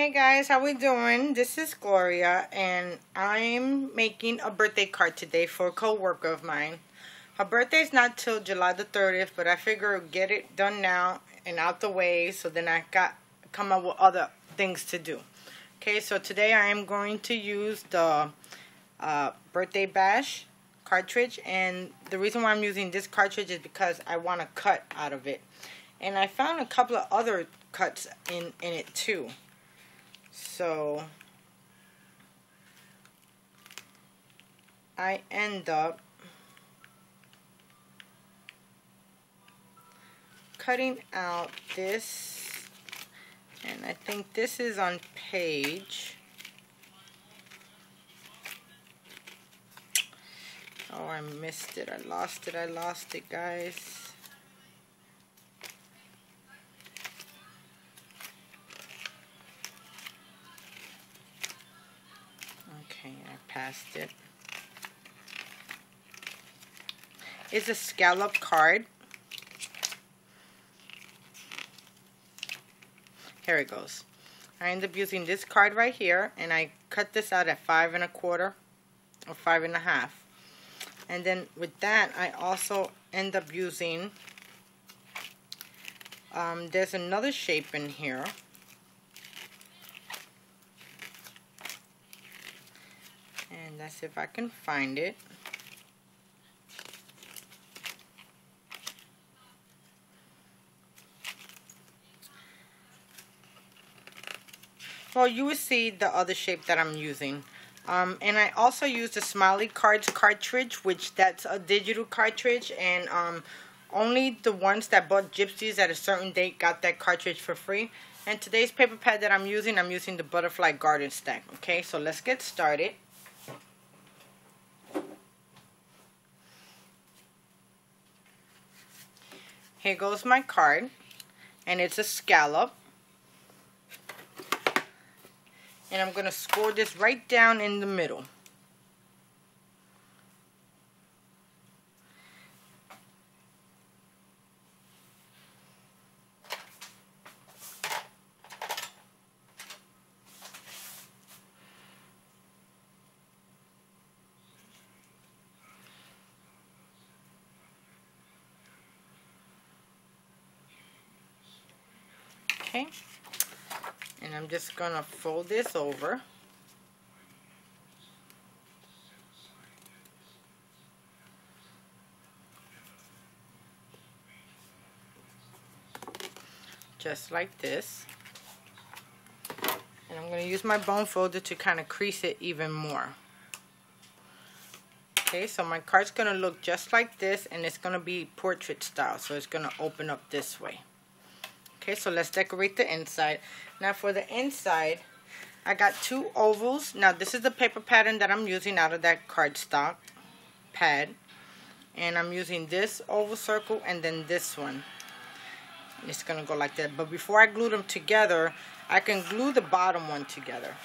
Hey guys, how we doing? This is Gloria and I'm making a birthday card today for a co-worker of mine. Her birthday's not till July the 30th, but I figure get it done now and out the way so then I come up with other things to do. Okay, so today I am going to use the Birthday Bash cartridge, and the reason why I'm using this cartridge is because I want to cut out of it. And I found a couple of other cuts in it too. So I end up cutting out this, and I think this is on page, oh, I missed it, I lost it guys. Okay, I passed it. It's a scallop card. Here it goes. I end up using this card right here, and I cut this out at 5 1/4 or 5 1/2. And then with that, I also end up using, there's another shape in here. And let's see if I can find it. Well, you will see the other shape that I'm using. And I also use the Smiley Cards cartridge, which that's a digital cartridge, and only the ones that bought Gypsies at a certain date got that cartridge for free. And today's paper pad that I'm using the Butterfly Garden Stack. Okay, so let's get started. Here goes my card, and it's a scallop. And I'm going to score this right down in the middle. Okay. And I'm just going to fold this over. Just like this. And I'm going to use my bone folder to kind of crease it even more. Okay, so my card's going to look just like this, and it's going to be portrait style. So it's going to open up this way. Okay, so let's decorate the inside. Now for the inside, I got 2 ovals. Now this is the paper pattern that I'm using out of that cardstock pad. And I'm using this oval circle and then this one. It's going to go like that. But before I glue them together, I can glue the bottom one together.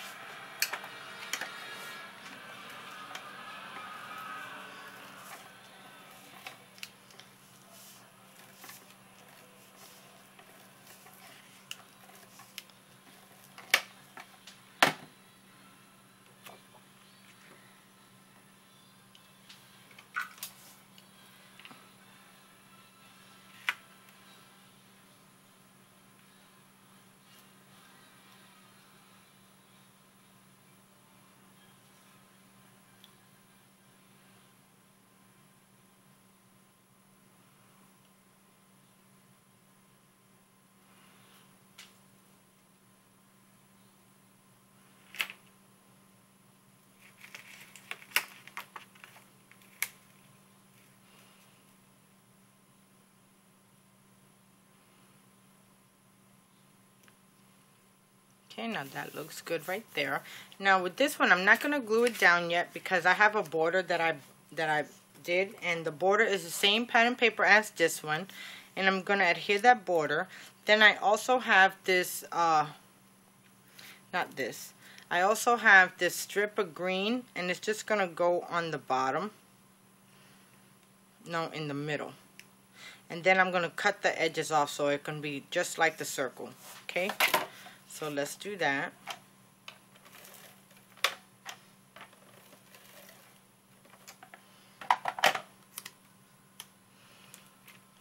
Okay, now that looks good right there. Now with this one, I'm not going to glue it down yet because I have a border that I did, and the border is the same pattern paper as this one, and I'm going to adhere that border. Then I also have this, not this, I also have this strip of green, and it's just going to go on the bottom, no, in the middle. And then I'm going to cut the edges off so it can be just like the circle, okay? So let's do that.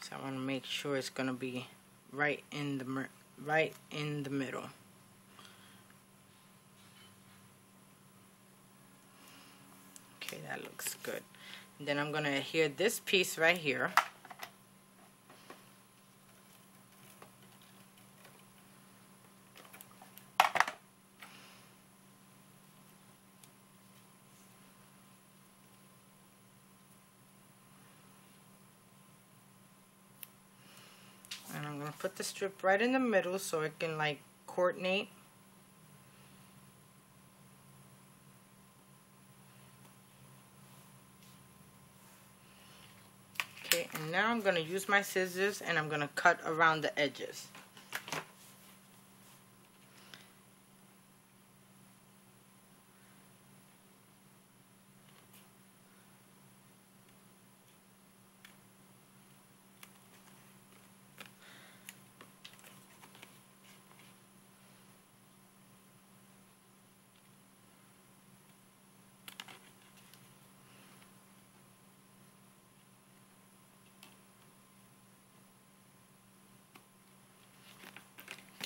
So I want to make sure it's going to be right in the middle. Okay, that looks good. And then I'm going to adhere this piece right here. And I'm going to put the strip right in the middle so it can like coordinate. Okay, and now I'm going to use my scissors and I'm going to cut around the edges.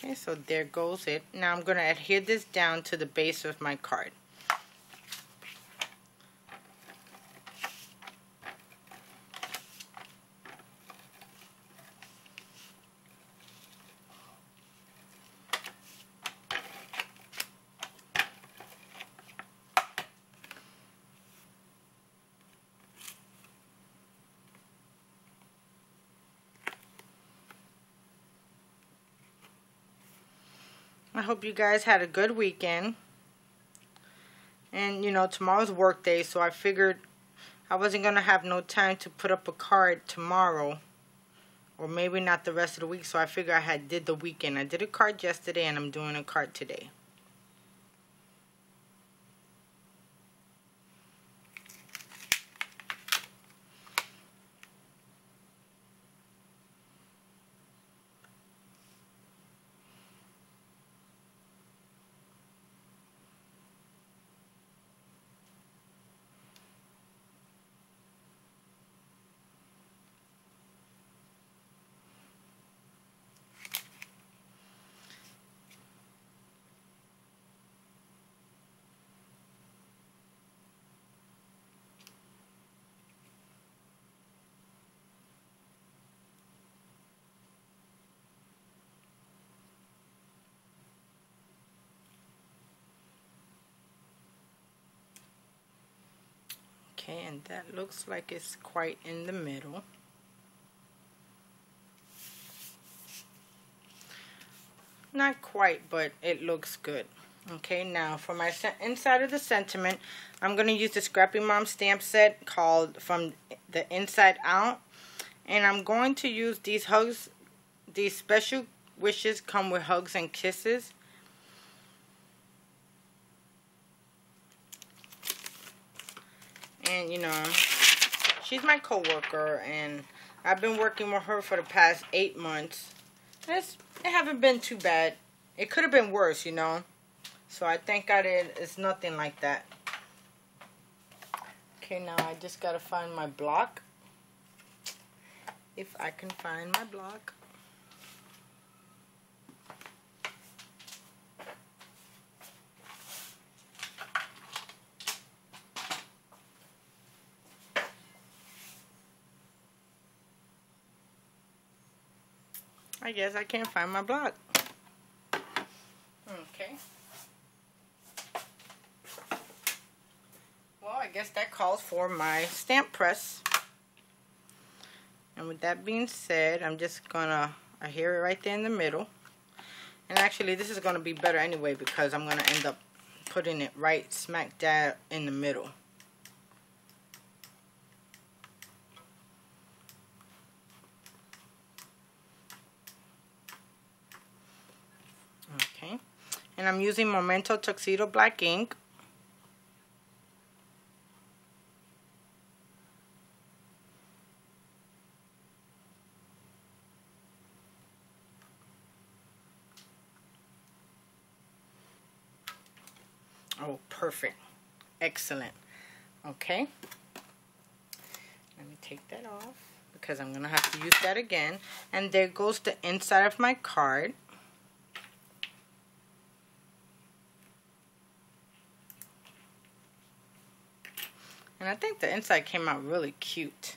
Okay, so there goes it. Now I'm going to adhere this down to the base of my card. I hope you guys had a good weekend. And, you know, tomorrow's work day, so I figured I wasn't going to have no time to put up a card tomorrow. Or maybe not the rest of the week, so I figured I did the weekend. I did a card yesterday, and I'm doing a card today. Okay, and that looks like it's quite in the middle. Not quite, but it looks good. Okay, now for my inside of the sentiment, I'm going to use the Scrappy Mom stamp set called From the Inside Out. And I'm going to use these hugs, these special wishes come with hugs and kisses. And, you know, she's my co-worker, and I've been working with her for the past 8 months. It haven't been too bad. It could have been worse, you know. So I thank God it's nothing like that. Okay, now I just got to find my block. If I can find my block. I guess I can't find my block. Okay. Well, I guess that calls for my stamp press. And with that being said, I'm just gonna adhere it right there in the middle. And actually, this is gonna be better anyway because I'm gonna end up putting it right smack dab in the middle. Okay, and I'm using Memento Tuxedo Black ink. Oh, perfect. Excellent. Okay. Let me take that off because I'm going to have to use that again. And there goes the inside of my card. And I think the inside came out really cute.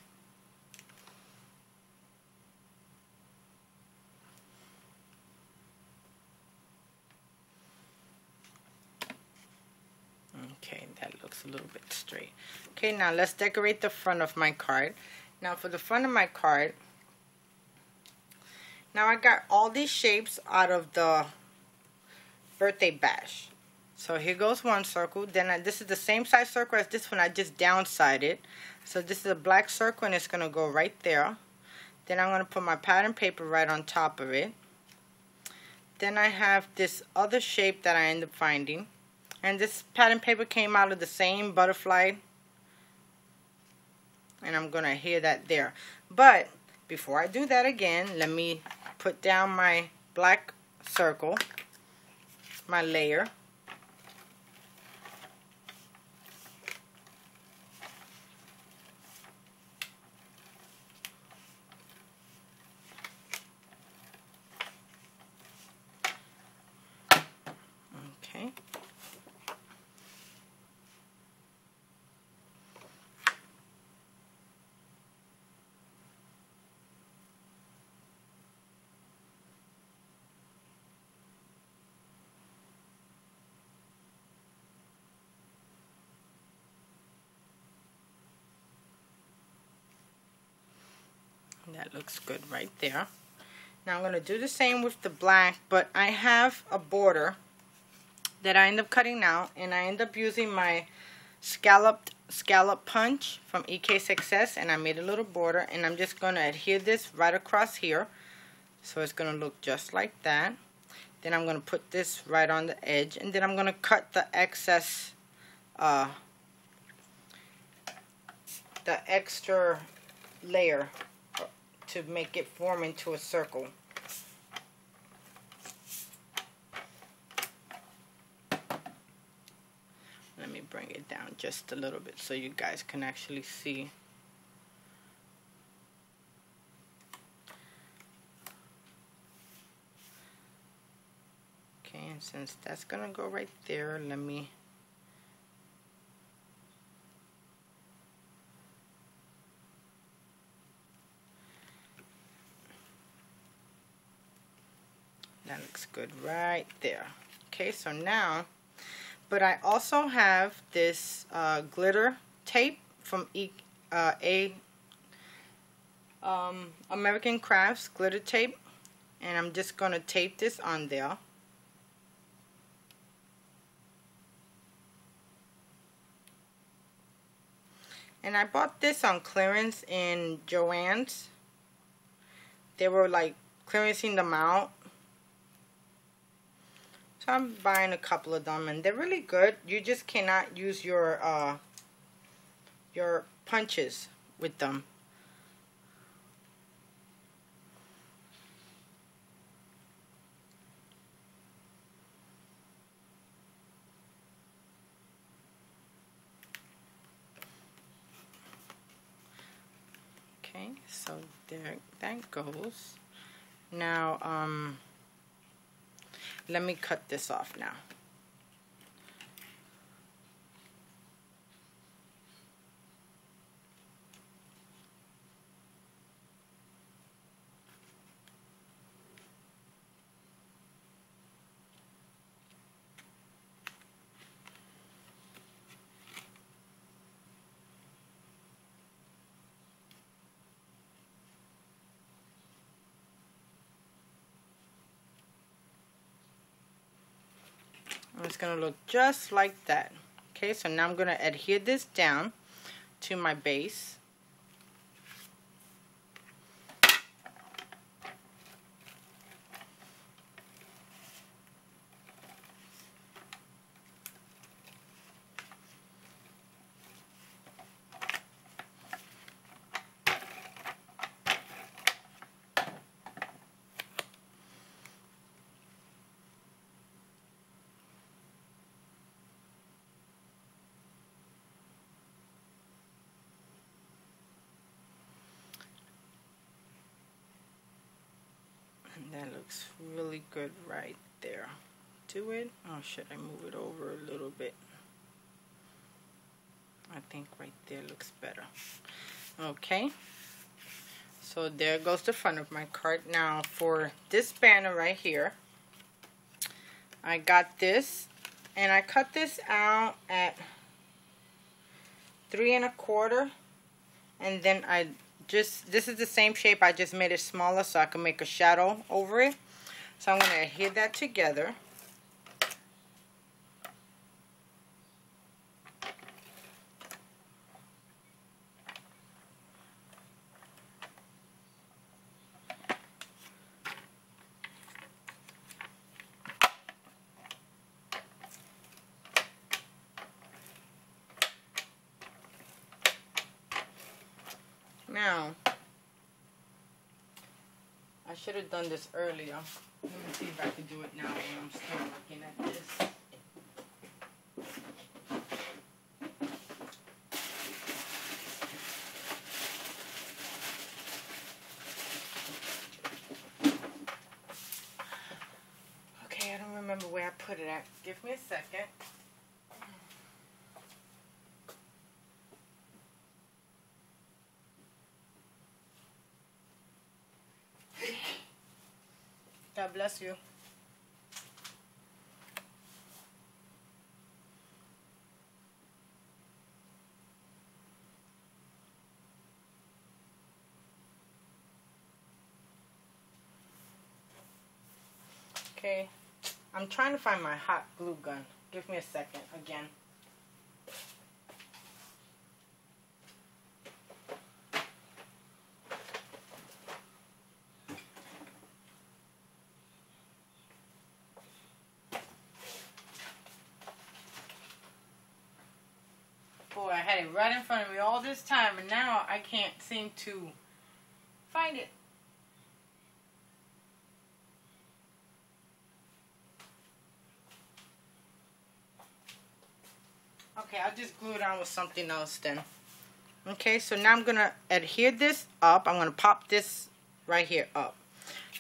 Okay, that looks a little bit straight. Okay, now let's decorate the front of my card. Now for the front of my card, now I got all these shapes out of the Birthday Bash. So here goes one circle. Then this is the same size circle as this one. I just downsided. So this is a black circle and it's going to go right there. Then I'm going to put my pattern paper right on top of it. Then I have this other shape that I ended up finding. And this pattern paper came out of the same butterfly. And I'm going to adhere that there. But before I do that again, let me put down my black circle, my layer. Okay. That looks good right there. Now I'm going to do the same with the black, but I have a border that I end up cutting out, and I end up using my scallop punch from EK Success, and I made a little border, and I'm just going to adhere this right across here, so it's going to look just like that. Then I'm going to put this right on the edge, and then I'm going to cut the excess, the extra layer to make it form into a circle. Let me bring it down just a little bit so you guys can actually see. Okay, and since that's gonna go right there, let me that looks good right there. Okay, so now, but I also have this glitter tape from American Crafts glitter tape, and I'm just going to tape this on there. And I bought this on clearance in Joann's. They were like clearancing them out. So I'm buying a couple of them, and they're really good. You just cannot use your punches with them. Okay, so there that goes. Now, let me cut this off now. It's going to look just like that. Okay, so now I'm going to adhere this down to my base. That looks really good right there. Do it. Oh, should I move it over a little bit? I think right there looks better. Okay. So there goes the front of my card. Now for this banner right here, I got this, and I cut this out at 3 1/4, and then this is the same shape. I just made it smaller so I can make a shadow over it. So I'm going to adhere that together. Now, I should have done this earlier. Let me see if I can do it now when I'm still looking at this. Okay, I don't remember where I put it at. Give me a second. God bless you. Okay, I'm trying to find my hot glue gun. Give me a second again. Boy, I had it right in front of me all this time, and now I can't seem to find it. Okay, I'll just glue it on with something else then. Okay, so now I'm going to adhere this up. I'm going to pop this right here up.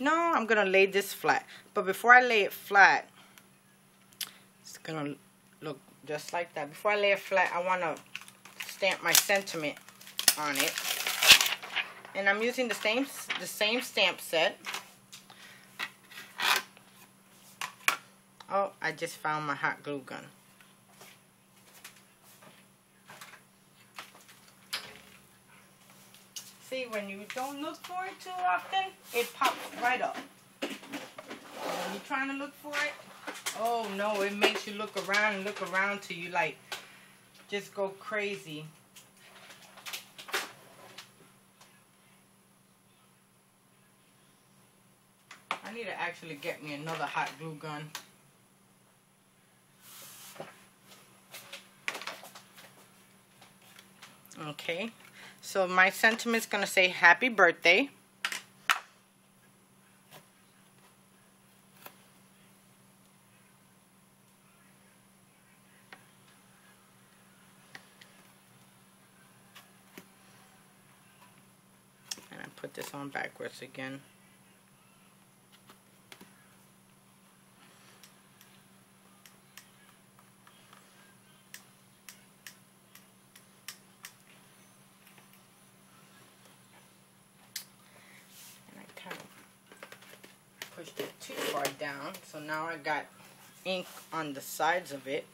No, I'm going to lay this flat. But before I lay it flat, it's going to look just like that. Before I lay it flat, I want to stamp my sentiment on it. And I'm using the same stamp set. Oh, I just found my hot glue gun. See, when you don't look for it too often, it pops right up. When you're trying to look for it, oh no, it makes you look around and look around till you like just go crazy. I need to actually get me another hot glue gun. Okay, so my sentiment's gonna say happy birthday. And I put this on backwards again. Pushed it too far down, so now I got ink on the sides of it,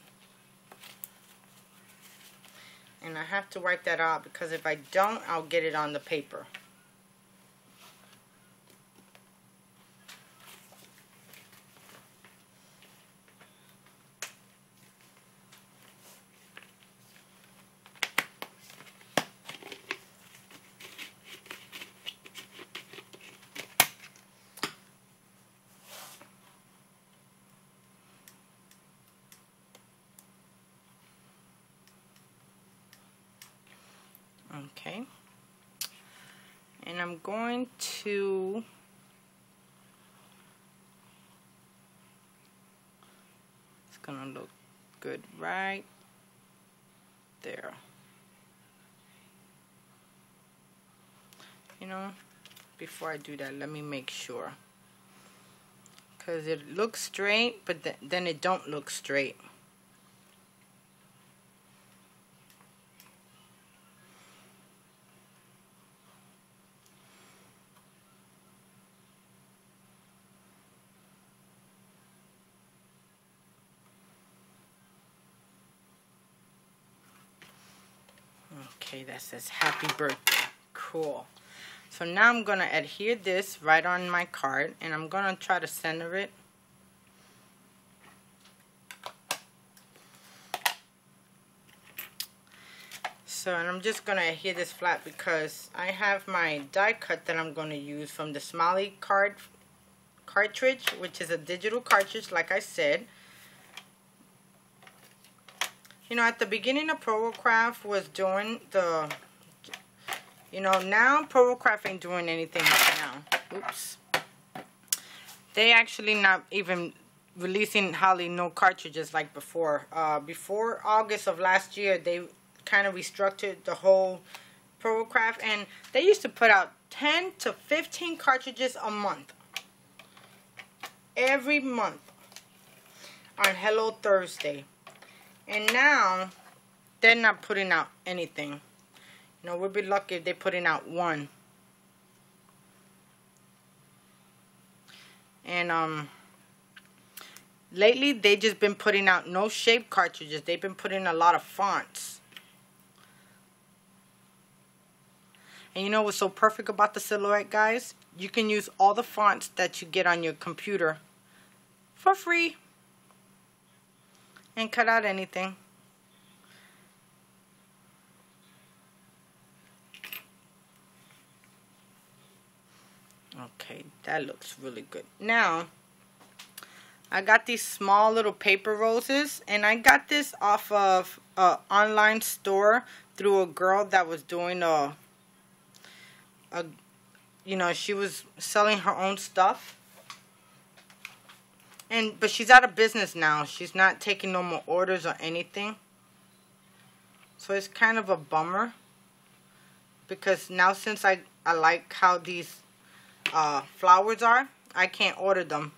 and I have to wipe that out because if I don't, I'll get it on the paper. Okay, and I'm going to it's gonna look good right there. You know, before I do that, let me make sure. because it looks straight, but then it don't look straight. Okay, that says happy birthday. Cool. So now I'm going to adhere this right on my card, and I'm going to try to center it. So, and I'm just going to adhere this flat because I have my die cut that I'm going to use from the Smiley cartridge, which is a digital cartridge, like I said. You know, at the beginning of ProCraft was doing the, you know, now ProCraft ain't doing anything now. Oops. They actually not even releasing hardly no cartridges like before. Before August of last year, they kind of restructured the whole ProCraft, and they used to put out 10 to 15 cartridges a month. Every month on Hello Thursday. And now, they're not putting out anything. You know, we'll be lucky if they're putting out one. And, lately, they just been putting out no shape cartridges. They've been putting a lot of fonts. And you know what's so perfect about the Silhouette, guys? You can use all the fonts that you get on your computer for free. And cut out anything. Okay, that looks really good. Now, I got these small little paper roses, and I got this off of an online store through a girl that was doing you know, she was selling her own stuff. But she's out of business now. She's not taking no more orders or anything. So it's kind of a bummer. Because now since I like how these flowers are, I can't order them.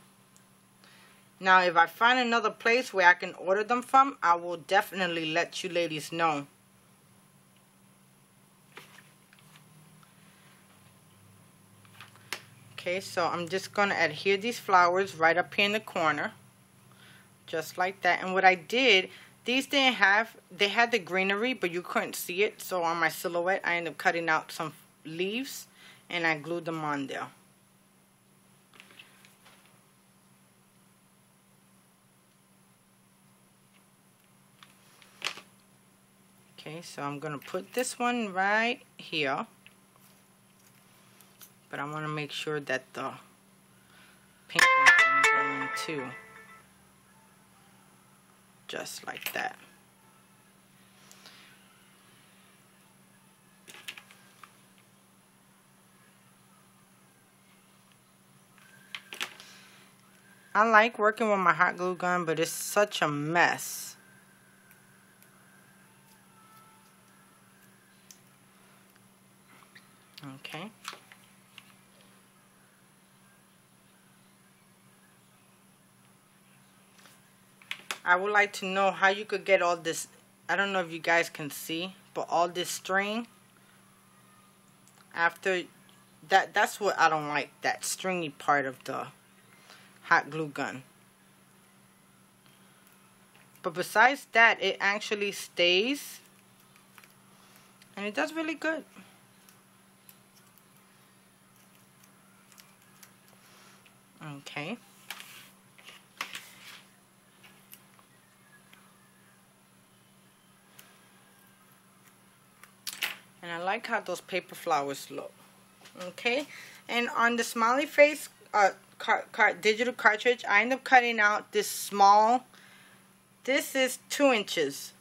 Now if I find another place where I can order them from, I will definitely let you ladies know. Okay, so I'm just going to adhere these flowers right up here in the corner. Just like that. And what I did, these didn't have, they had the greenery, but you couldn't see it. So on my Silhouette, I ended up cutting out some leaves, and I glued them on there. Okay, so I'm going to put this one right here. But I want to make sure that the pink one's going to go in too. Just like that. I like working with my hot glue gun, but it's such a mess. Okay. I would like to know how you could get all this. I don't know if you guys can see, but all this string after that's what I don't like, that stringy part of the hot glue gun. But besides that, it actually stays, and it does really good. Okay. And I like how those paper flowers look. Okay. And on the smiley face digital cartridge, I end up cutting out this small, this is 2 inches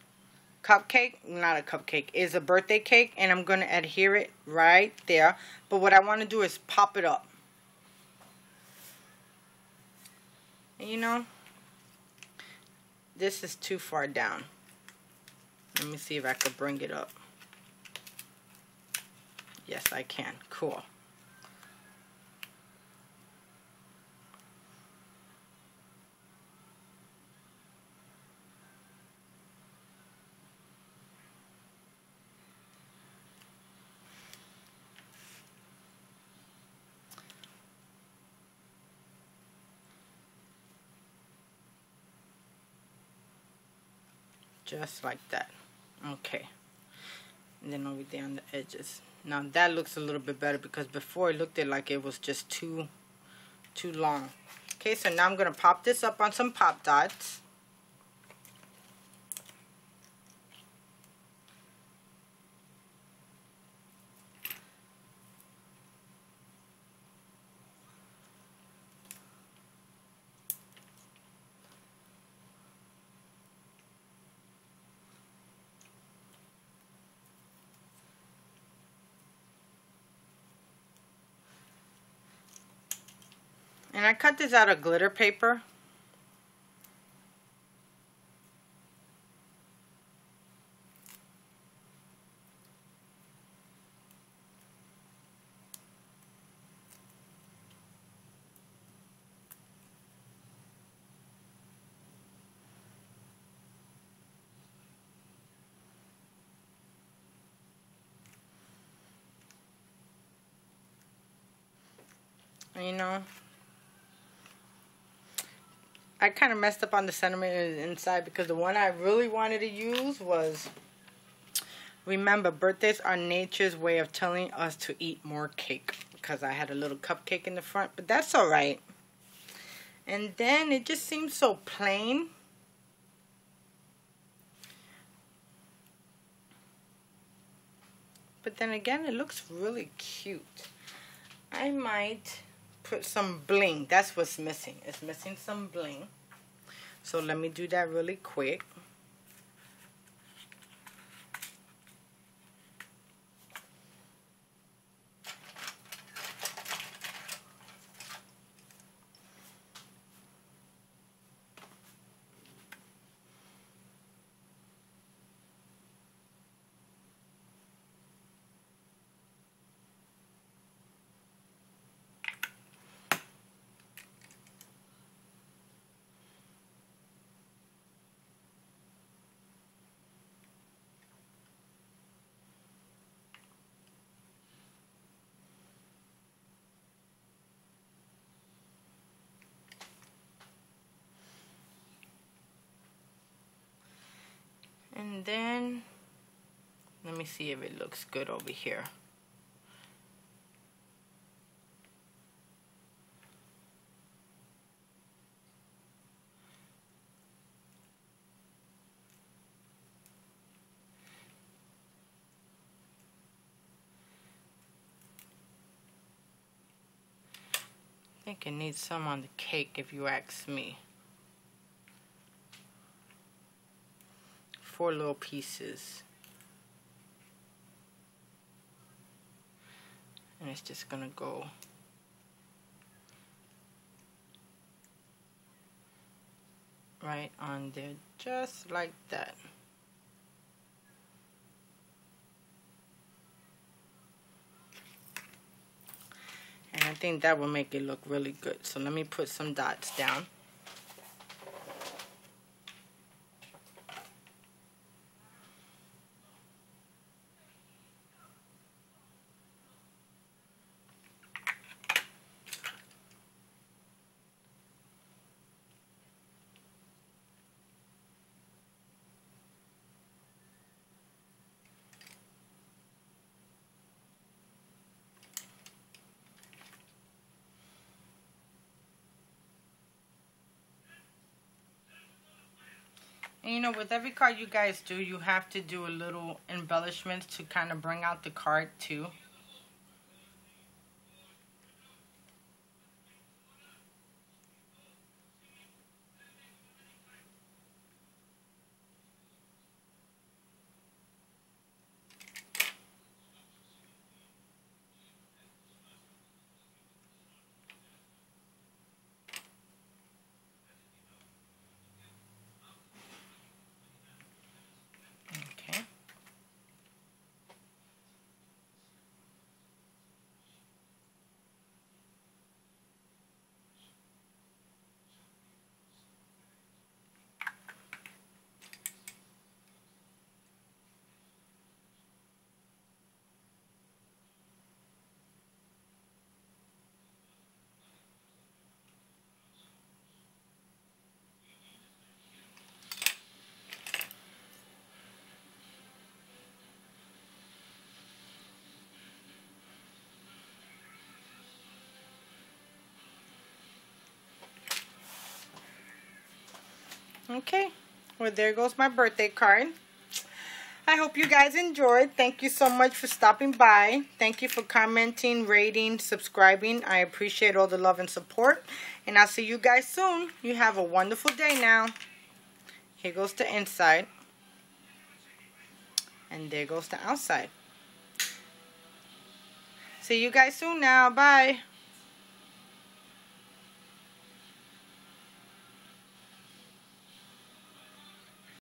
cupcake, not a cupcake, is a birthday cake, and I'm going to adhere it right there. But what I want to do is pop it up. And you know, this is too far down. Let me see if I could bring it up. Yes, I can. Cool. just like that. Okay, and then over there on the edges. Now that looks a little bit better because before it looked like it was just too long. Okay, so now I'm gonna pop this up on some pop dots. And I cut this out of glitter paper. You know, I kind of messed up on the sentiment inside because the one I really wanted to use was, remember, birthdays are nature's way of telling us to eat more cake, because I had a little cupcake in the front, but that's alright. And then it just seems so plain. But then again, it looks really cute. I might put some bling. That's what's missing. It's missing some bling. So let me do that really quick. And then, let me see if it looks good over here. I think it needs some on the cake if you ask me. 4 little pieces. And it's just gonna go right on there, just like that. And I think that will make it look really good. So let me put some dots down. And you know, with every card you guys do, you have to do a little embellishments to kind of bring out the card too. Okay, well, there goes my birthday card. I hope you guys enjoyed. Thank you so much for stopping by. Thank you for commenting, rating, subscribing. I appreciate all the love and support. And I'll see you guys soon. You have a wonderful day now. Here goes the inside. And there goes the outside. See you guys soon now. Bye.